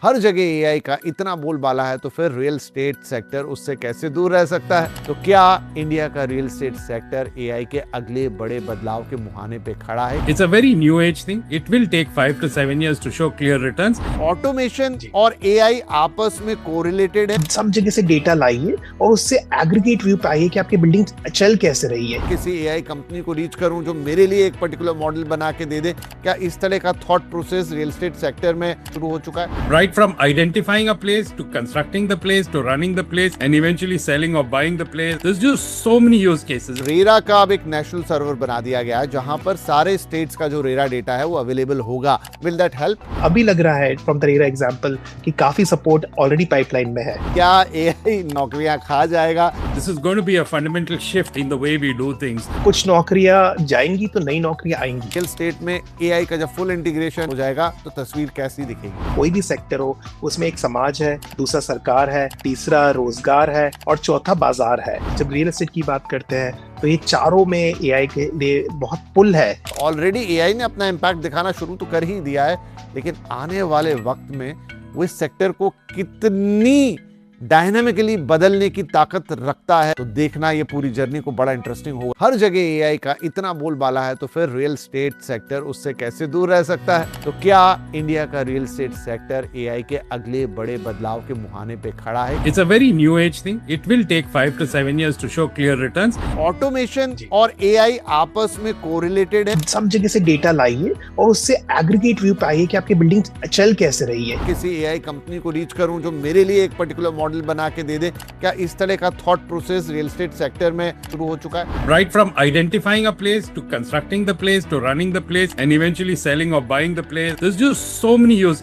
हर जगह एआई का इतना बोलबाला है तो फिर रियल एस्टेट सेक्टर उससे कैसे दूर रह सकता है? तो क्या इंडिया का रियल एस्टेट सेक्टर एआई के अगले बड़े बदलाव के मुहाने पे खड़ा है? It's a very new age thing. It will take 5 to 7 years to show clear returns. Automation और एआई आपस में कोरिलेटेड है। सब जगह से डेटा लाइए और उससे एग्रीगेट व्यू पाइए कि आपकी बिल्डिंग चल कैसे रही है। किसी एआई कंपनी को रीच करूं जो मेरे लिए एक पर्टिकुलर मॉडल बना के दे दे, क्या इस तरह का thought process real estate sector में शुरू हो चुका है? Right from identifying a place to constructing the place to running the place and eventually selling or buying the place. There's just so many use cases. RERA का अब एक national server बना दिया गया है जहां पर सारे स्टेट्स का जो रेरा डेटा है वो अवेलेबल होगा। Will that help? अभी लग रहा है फ्रॉम द रेरा एग्जांपल कि काफी सपोर्ट ऑलरेडी पाइपलाइन में है। क्या एआई नौकरियां खा जाएगा? This is going to be a fundamental shift in the way we do things. कुछ नौकरियां जाएंगी तो नई नौकरियां आएंगी। रियल स्टेट में एआई का जब फुल इंटीग्रेशन हो जाएगा तो तस्वीर कैसी दिखेगी? कोई भी सेक्टर हो उसमें एक समाज है, दूसरा सरकार है, तीसरा रोजगार है और चौथा बाजार है। जब रियल एस्टेट की बात करते हैं तो ये चारों में एआई के लिए बहुत पुल है। ऑलरेडी एआई ने अपना इम्पैक्ट दिखाना शुरू तो कर ही दिया है, लेकिन आने वाले वक्त में वो इस सेक्टर को कितनी डायनामिकली बदलने की ताकत रखता है, तो देखना ये पूरी जर्नी को बड़ा इंटरेस्टिंग होगा। हर जगह एआई का इतना बोलबाला है तो फिर रियल एस्टेट सेक्टर उससे कैसे दूर रह सकता है? तो क्या इंडिया का रियल एस्टेट सेक्टर एआई के अगले बड़े बदलाव के मुहाने पे खड़ा है? It's a very new age thing. It will take 5 to 7 years to show clear returns. Automation और एआई आपस में कोरिलेटेड है। सब जगह से डेटा लाइए और उससे एग्रीगेट व्यू पाइए कि आपकी बिल्डिंग चल कैसे रही है। किसी एआई कंपनी को रीच करूं जो मेरे लिए एक पर्टिकुलर मॉडल बना के दे दे, क्या इस तरह का thought process real estate sector में शुरू हो चुका है? Right from identifying a place to constructing the place to running the place and eventually selling or buying the place. There's just so many use